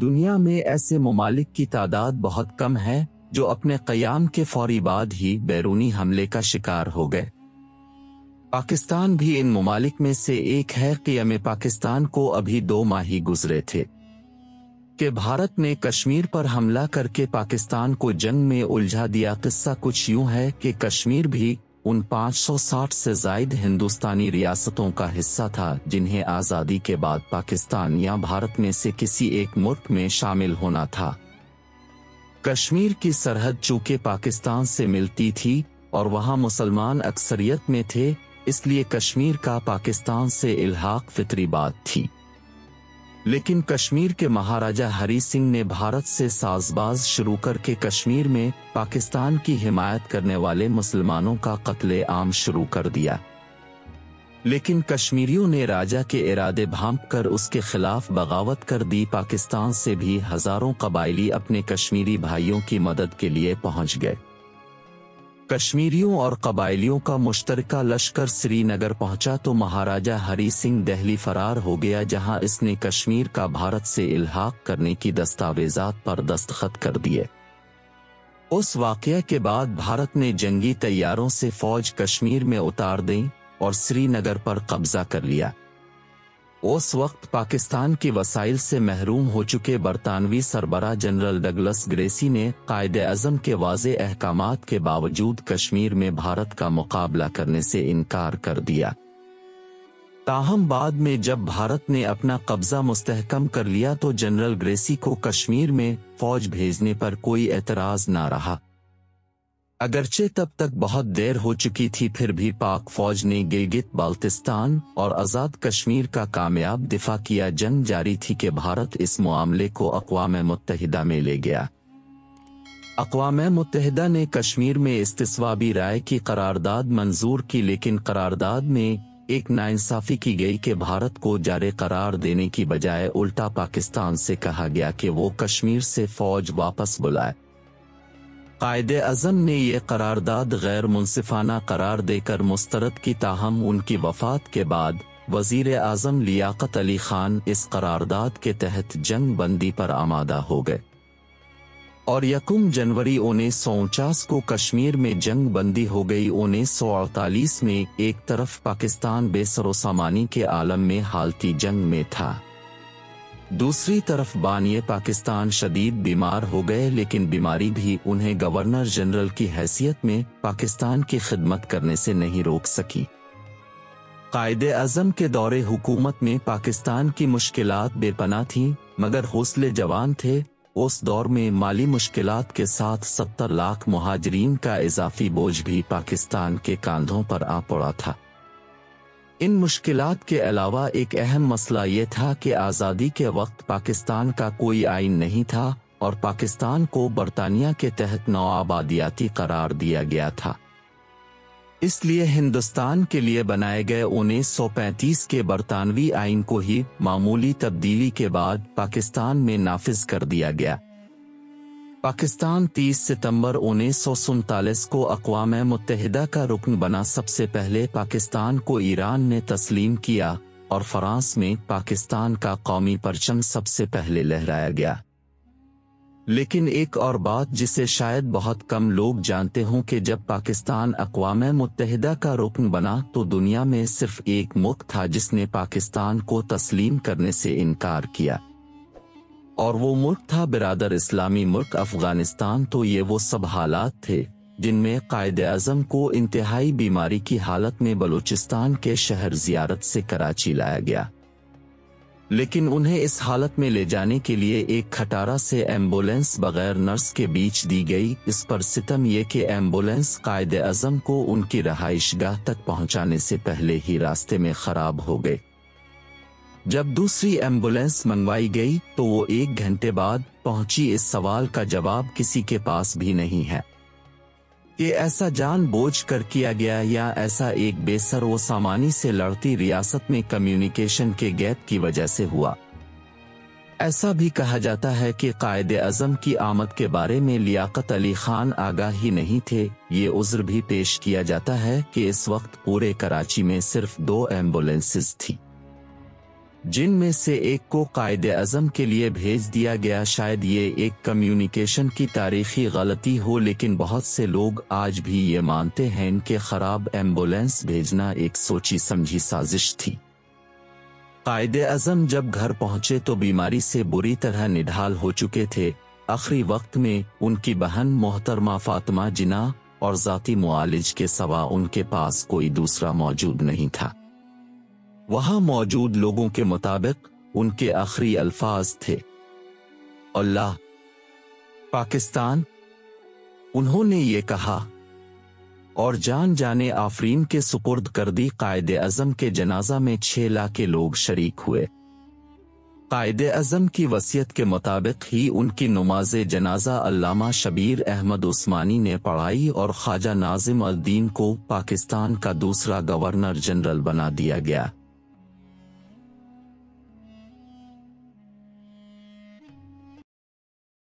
دنیا میں ایسے ممالک کی تعداد بہت کم ہے جو اپنے قیام کے فوری بعد ہی بیرونی حملے کا شکار ہو گئے۔ پاکستان بھی ان ممالک میں سے ایک ہے۔ قیام پاکستان کو ابھی 2 ماہ ہی گزرے تھے کہ بھارت نے کشمیر پر حملہ کر کے پاکستان کو جنگ میں الجھا دیا۔ قصہ کچھ یوں ہے کہ کشمیر بھی ان 560 سے زائد ہندوستانی ریاستوں کا حصہ تھا جنہیں آزادی کے بعد پاکستان یا بھارت میں سے کسی ایک ملک میں شامل ہونا تھا۔ کشمیر کی سرحد چونکہ پاکستان سے ملتی تھی اور وہاں مسلمان اکثریت میں تھے، اس لیے کشمیر کا پاکستان سے الحاق فطری بات تھی۔ لیکن کشمیر کے مہاراجہ ہری سنگھ نے بھارت سے سازباز شروع کر کے کشمیر میں پاکستان کی حمایت کرنے والے مسلمانوں کا قتل عام شروع کر دیا۔ لیکن کشمیریوں نے راجہ کے ارادے بھانپ کر اس کے خلاف بغاوت کر دی۔ پاکستان سے بھی ہزاروں قبائلی اپنے کشمیری بھائیوں کی مدد کے لیے پہنچ گئے۔ کشمیریوں اور قبائلیوں کا مشترکہ لشکر سری نگر پہنچا تو مہاراجہ ہری سنگھ دہلی فرار ہو گیا، جہاں اس نے کشمیر کا بھارت سے الحاق کرنے کی دستاویزات پر دستخط کر دیے۔ اس واقعہ کے بعد بھارت نے جنگی طیاروں سے فوج کشمیر میں اتار دیں اور سری نگر پر قبضہ کر لیا۔ اس وقت پاکستان کی وسائل سے محروم ہو چکے برطانوی سربراہ جنرل ڈگلس گریسی نے قائد اعظم کے واضح احکامات کے باوجود کشمیر میں بھارت کا مقابلہ کرنے سے انکار کر دیا۔ تاہم بعد میں جب بھارت نے اپنا قبضہ مستحکم کر لیا تو جنرل گریسی کو کشمیر میں فوج بھیجنے پر کوئی اعتراض نہ رہا۔ اگرچہ تب تک بہت دیر ہو چکی تھی، پھر بھی پاک فوج نے گلگت بالتستان اور آزاد کشمیر کا کامیاب دفاع کیا۔ جنگ جاری تھی کہ بھارت اس معاملے کو اقوام متحدہ میں لے گیا۔ اقوام متحدہ نے کشمیر میں استصوابی رائے کی قرارداد منظور کی، لیکن قرارداد میں ایک ناانصافی کی گئی کہ بھارت کو جارے قرار دینے کی بجائے الٹا پاکستان سے کہا گیا کہ وہ کشمیر سے فوج واپس بلائے۔ قائد اعظم نے یہ قرارداد غیر منصفانہ قرار دے کر مسترد کی، تاہم ان کی وفات کے بعد وزیر اعظم لیاقت علی خان اس قرارداد کے تحت جنگ بندی پر آمادہ ہو گئے اور 1 جنوری 1949 کو کشمیر میں جنگ بندی ہو گئی۔ 1948 میں ایک طرف پاکستان بے سر و سامانی کے عالم میں حالتی جنگ میں تھا، دوسری طرف بانی پاکستان شدید بیمار ہو گئے، لیکن بیماری بھی انہیں گورنر جنرل کی حیثیت میں پاکستان کی خدمت کرنے سے نہیں روک سکی۔ قائد اعظم کے دور حکومت میں پاکستان کی مشکلات بے پناہ تھیں، مگر حوصلے جوان تھے۔ اس دور میں مالی مشکلات کے ساتھ 70 لاکھ مہاجرین کا اضافی بوجھ بھی پاکستان کے کاندھوں پر آ پڑا تھا۔ ان مشکلات کے علاوہ ایک اہم مسئلہ یہ تھا کہ آزادی کے وقت پاکستان کا کوئی آئین نہیں تھا اور پاکستان کو برطانیہ کے تحت نوآبادیاتی قرار دیا گیا تھا۔ اس لیے ہندوستان کے لیے بنائے گئے 1935 کے برطانوی آئین کو ہی معمولی تبدیلی کے بعد پاکستان میں نافذ کر دیا گیا۔ پاکستان 30 ستمبر 1947 کو اقوام متحدہ کا رکن بنا۔ سب سے پہلے پاکستان کو ایران نے تسلیم کیا اور فرانس میں پاکستان کا قومی پرچم سب سے پہلے لہرایا گیا۔ لیکن ایک اور بات جسے شاید بہت کم لوگ جانتے ہوں کہ جب پاکستان اقوام متحدہ کا رکن بنا تو دنیا میں صرف ایک ملک تھا جس نے پاکستان کو تسلیم کرنے سے انکار کیا، اور وہ ملک تھا برادر اسلامی ملک افغانستان۔ تو یہ وہ سب حالات تھے جن میں قائد اعظم کو انتہائی بیماری کی حالت میں بلوچستان کے شہر زیارت سے کراچی لایا گیا، لیکن انہیں اس حالت میں لے جانے کے لیے ایک کھٹارہ سے ایمبولینس بغیر نرس کے بیچ دی گئی۔ اس پر ستم یہ کہ ایمبولینس قائد اعظم کو ان کی رہائش گاہ تک پہنچانے سے پہلے ہی راستے میں خراب ہو گئے۔ جب دوسری ایمبولینس منگوائی گئی تو وہ 1 گھنٹے بعد پہنچی۔ اس سوال کا جواب کسی کے پاس بھی نہیں ہے کہ ایسا جان بوجھ کر کیا گیا یا ایسا ایک بے سر و سامانی سے لڑتی ریاست میں کمیونیکیشن کے گیپ کی وجہ سے ہوا۔ ایسا بھی کہا جاتا ہے کہ قائد اعظم کی آمد کے بارے میں لیاقت علی خان آگاہ ہی نہیں تھے۔ یہ عذر بھی پیش کیا جاتا ہے کہ اس وقت پورے کراچی میں صرف 2 ایمبولینسز تھی۔ جن میں سے ایک کو قائد اعظم کے لیے بھیج دیا گیا۔ شاید یہ ایک کمیونیکیشن کی تاریخی غلطی ہو، لیکن بہت سے لوگ آج بھی یہ مانتے ہیں کہ خراب ایمبولینس بھیجنا ایک سوچی سمجھی سازش تھی۔ قائد اعظم جب گھر پہنچے تو بیماری سے بری طرح نڈھال ہو چکے تھے۔ آخری وقت میں ان کی بہن محترمہ فاطمہ جناح اور ذاتی معالج کے سوا ان کے پاس کوئی دوسرا موجود نہیں تھا۔ وہاں موجود لوگوں کے مطابق ان کے آخری الفاظ تھے، اللہ پاکستان۔ انہوں نے یہ کہا اور جان جانے آفرین کے سپرد کر دی۔ قائد اعظم کے جنازہ میں 6 لاکھ کے لوگ شریک ہوئے۔ قائد اعظم کی وصیت کے مطابق ہی ان کی نماز جنازہ علامہ شبیر احمد عثمانی نے پڑھائی اور خواجہ ناظم الدین کو پاکستان کا دوسرا گورنر جنرل بنا دیا گیا۔